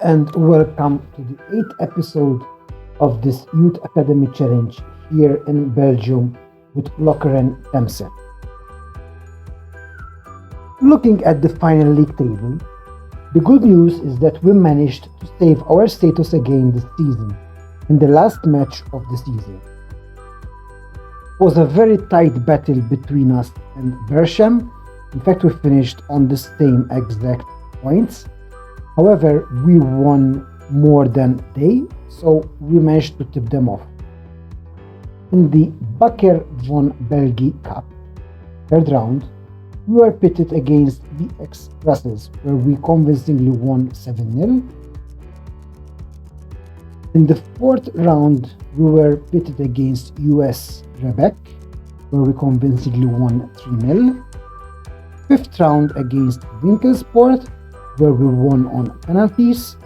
and welcome to the 8th episode of this Youth Academy Challenge here in Belgium with Lokeren-Temse. Looking at the final league table, the good news is that we managed to save our status again this season in the last match of the season. It was a very tight battle between us and Belgium. In fact, we finished on the same exact points. However, we won more than they, so we managed to tip them off. In the Becker Von Belgie Cup, third round, we were pitted against the ex-Brussels, where we convincingly won 7-0. In the fourth round, we were pitted against EOS Rebec, where we convincingly won 3-0. Fifth round against Winkelsport, where we won on penalties.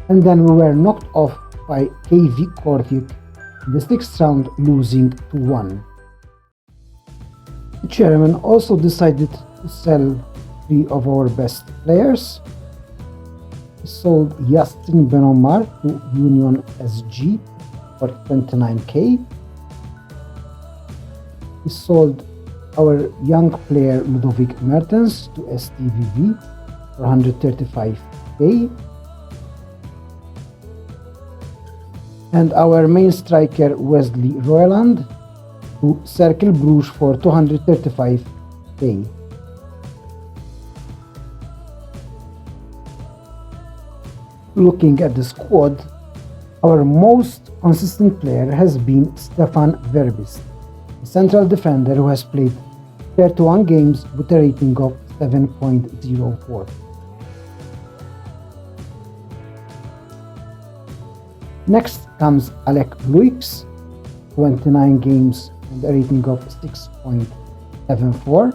And then we were knocked off by KV Kortrijk in the sixth round, losing 2-1. The chairman also decided to sell 3 of our best players. He sold Yastin Benomar to Union SG for 29k. He sold our young player Ludovic Mertens to STVV for 135k. And our main striker Wesley Royland to Cercle Bruges for 235k. Looking at the squad, our most consistent player has been Stefan Verbist, a central defender who has played 31 games with a rating of 7.04. Next comes Alec Luix, 29 games and a rating of 6.74.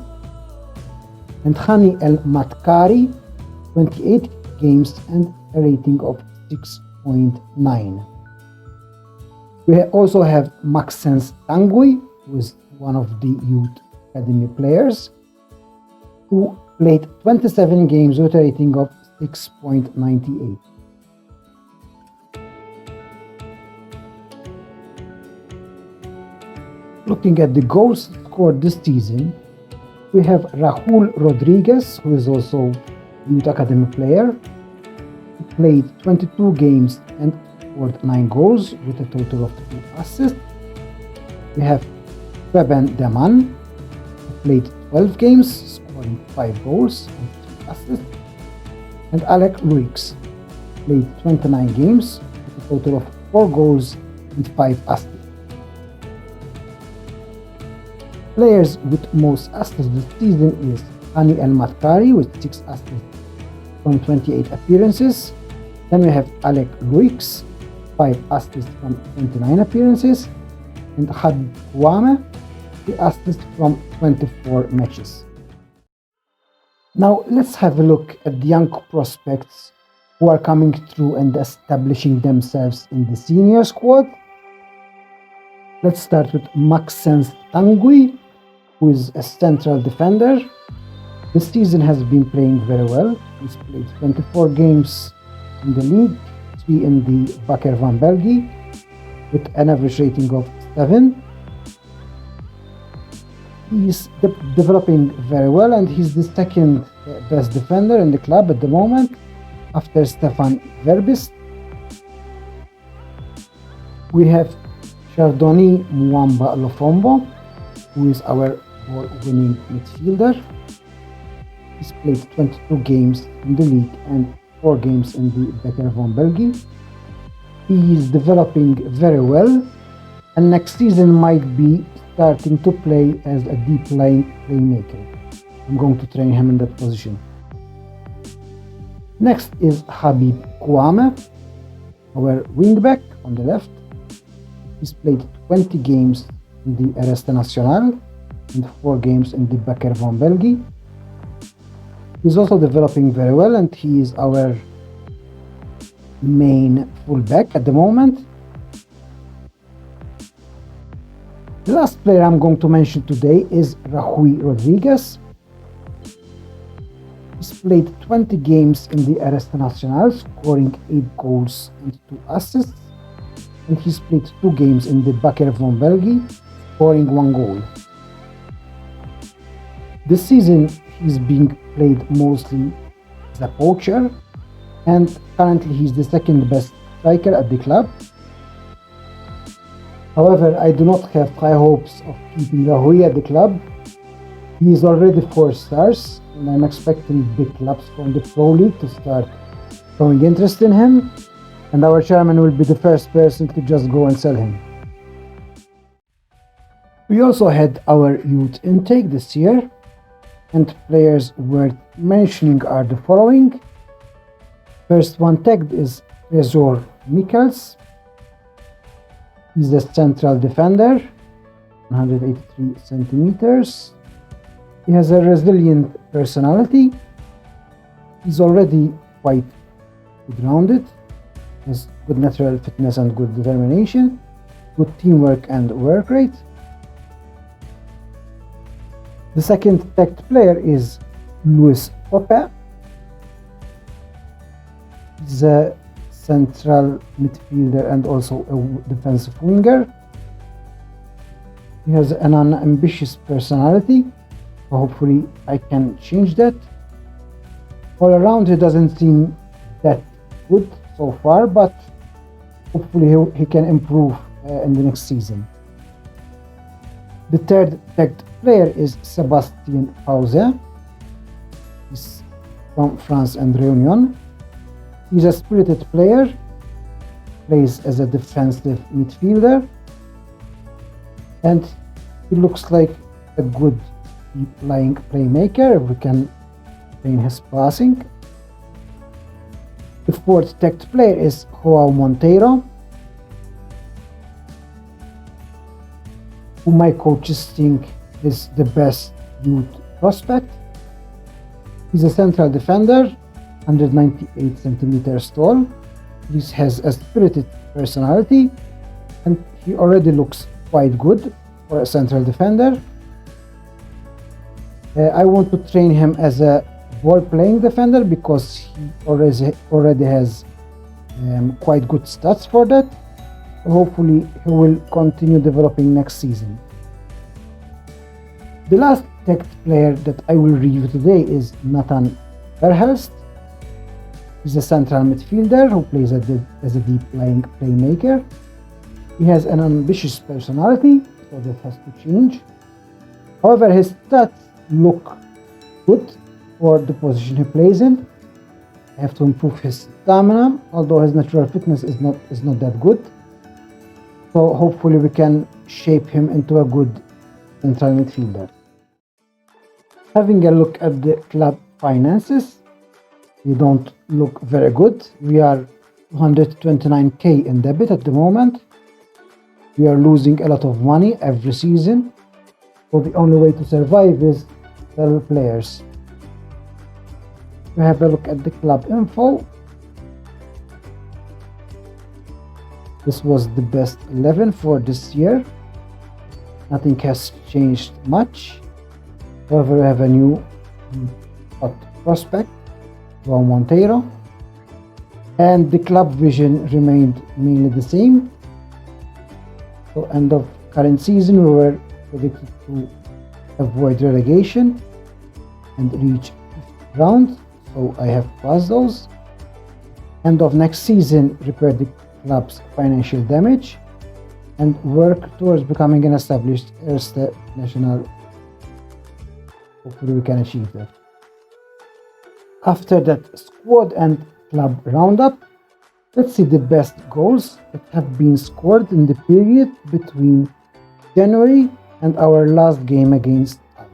And Hani El Matkari, 28 games and a rating of 6.9. We also have Maxence Tanguy, who is one of the Youth Academy players, who played 27 games with a rating of 6.98. Looking at the goals scored this season, we have Rahul Rodriguez, who is also a Youth Academy player. He played 22 games and scored 9 goals with a total of 2 assists. We have Faben Deman, who played 12 games, scoring 5 goals and 3 assists. And Alec Luix played 29 games with a total of 4 goals and 5 assists. Players with most assists this season is Hani El Matkari with 6 assists from 28 appearances. Then we have Alec Luix, 5 assists from 29 appearances. And Habib Kouame, 3 assists from 24 matches. Now let's have a look at the young prospects who are coming through and establishing themselves in the senior squad. Let's start with Maxence Tanguy, who is a central defender. This season has been playing very well. He's played 24 games in the league, 3 in the Becker Von Belgie, with an average rating of 7. He's developing very well, and he's the second best defender in the club at the moment, after Stefan Verbist. We have Chardonnay Mwamba Lofombo, who is our ball-winning midfielder. He's played 22 games in the league and 4 games in the Becker Von Belgie. He is developing very well, and next season might be starting to play as a deep line playmaker. I'm going to train him in that position. Next is Habib Kouame, our wingback on the left. He's played 20 games in the RST Nacional and 4 games in the Becker Von Belgie. He's also developing very well, and he is our main fullback at the moment. The last player I'm going to mention today is Rahul Rodriguez. He's played 20 games in the RS National, scoring 8 goals and 2 assists. And he's played 2 games in the Becker Von Belgie, scoring 1 goal. This season, he's being played mostly as a poacher, and currently he's the second best striker at the club. However, I do not have high hopes of keeping Rahoui at the club. He is already 4 stars, and I'm expecting big clubs from the Pro League to start showing interest in him, and our chairman will be the first person to just go and sell him. We also had our youth intake this year, and players worth mentioning are the following. First one tagged is Trezor Michels. He's a central defender, 183 centimeters. He has a resilient personality. He's already quite good-rounded. He has good natural fitness and good determination, good teamwork and work rate. The second tagged player is Louis Poppe. He's a central midfielder and also a defensive winger. He has an unambitious personality. Hopefully I can change that. All around he doesn't seem that good so far, but hopefully he can improve in the next season. The third tagged player is Sébastien Pauze. He's from France and Réunion. He's a spirited player, plays as a defensive midfielder, and he looks like a good deep-lying playmaker if we can train his passing. The fourth tagged player is João Monteiro, who my coaches think is the best youth prospect. He's a central defender, 198 centimeters tall. He has a spirited personality, and he already looks quite good for a central defender. I want to train him as a ball-playing defender because he already has quite good stats for that. Hopefully he will continue developing next season. The last tagged player that I will review today is Nathan Verhelst. He's a central midfielder who plays as a deep-lying playmaker. He has an ambitious personality, so that has to change. However, his stats look good for the position he plays in. I have to improve his stamina, although his natural fitness is not that good. So hopefully we can shape him into a good central midfielder. Having a look at the club finances, they don't look very good. We are 229k in debt at the moment. We are losing a lot of money every season. So the only way to survive is sell players. We have a look at the club info. This was the best 11 for this year. Nothing has changed much. However, we have a new hot prospect, João Monteiro. And the club vision remained mainly the same. So end of current season, we were predicted to avoid relegation and reach fifth round. So I have passed those. End of next season, repair the club's financial damage and work towards becoming an established Erste national. Hopefully we can achieve that. After that squad and club roundup, let's see the best goals that have been scored in the period between January and our last game against us.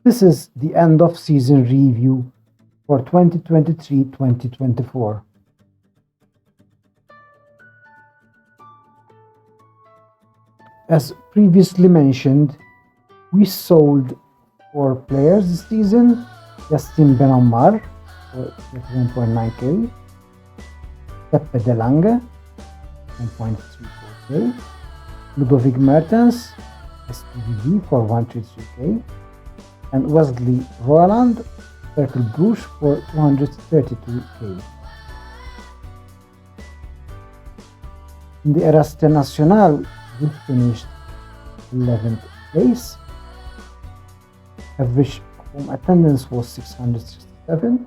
This is the end of season review for 2023-2024. As previously mentioned, we sold 4 players this season. Yassin Ben Ammar for 1.9k, Pepe De Lange 1.34k, Ludovic Mertens STVD for 133k, and Wesley Roland Cercle Bruges for 232k. In the Erste National, we finished 11th place. Average home attendance was 667,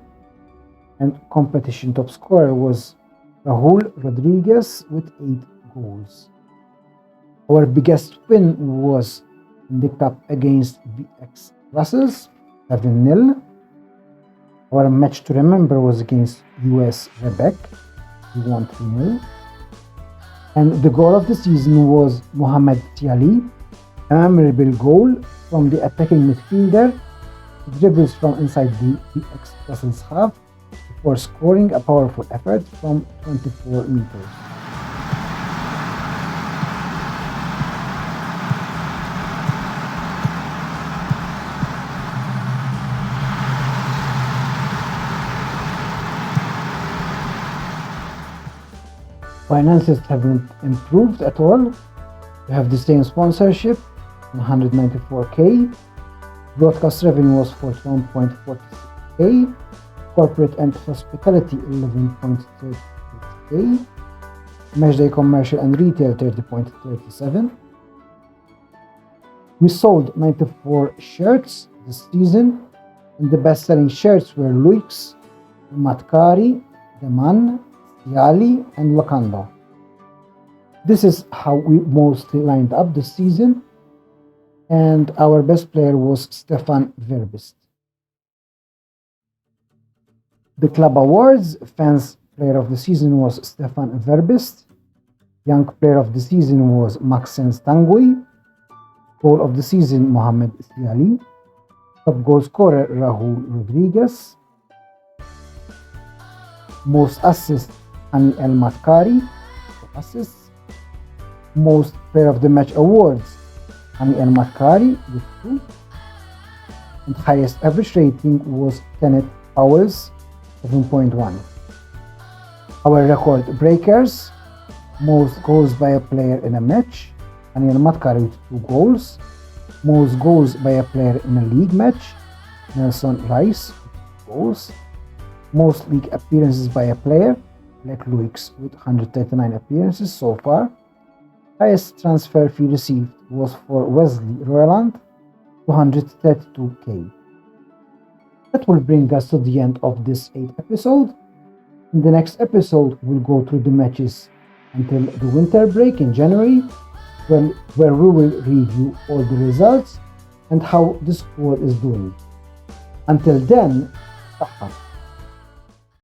and competition top scorer was Raúl Rodriguez with 8 goals. Our biggest win was in the cup against VX Brussels, 7-0. Our match to remember was against EOS Quebec, we won 3-0. And the goal of the season was Mohamed Tiali, a memorable goal from the attacking midfielder. He dribbles from inside the VX Brussels half before scoring a powerful effort from 24 meters. Finances haven't improved at all. We have the same sponsorship, 194k. Broadcast revenue was 41.46k. Corporate and hospitality 11.36k. Matchday commercial and retail 30.37. We sold 94 shirts this season, and the best-selling shirts were Luix, Matkari, Deman, Yali, and Wakanda. This is how we mostly lined up this season, and our best player was Stefan Verbist. The club awards: fans player of the season was Stefan Verbist, young player of the season was Maxence Tanguy, goal of the season Mohamed Siali, top goal scorer Raúl Rodriguez, most assists Hani El Matkari, assists. Most player of the match awards Hani El Matkari with 2, and highest average rating was Kenneth Powell's 7.1. Our record breakers: most goals by a player in a match, Hani El Matkari with 2 goals. Most goals by a player in a league match, Nelson Rice with 2 goals. Most league appearances by a player, Lech Luix with 139 appearances so far. Highest transfer fee received was for Wesley Roland, 232k. That will bring us to the end of this 8th episode. In the next episode, we'll go through the matches until the winter break in January, where we will review all the results and how the squad is doing. Until then,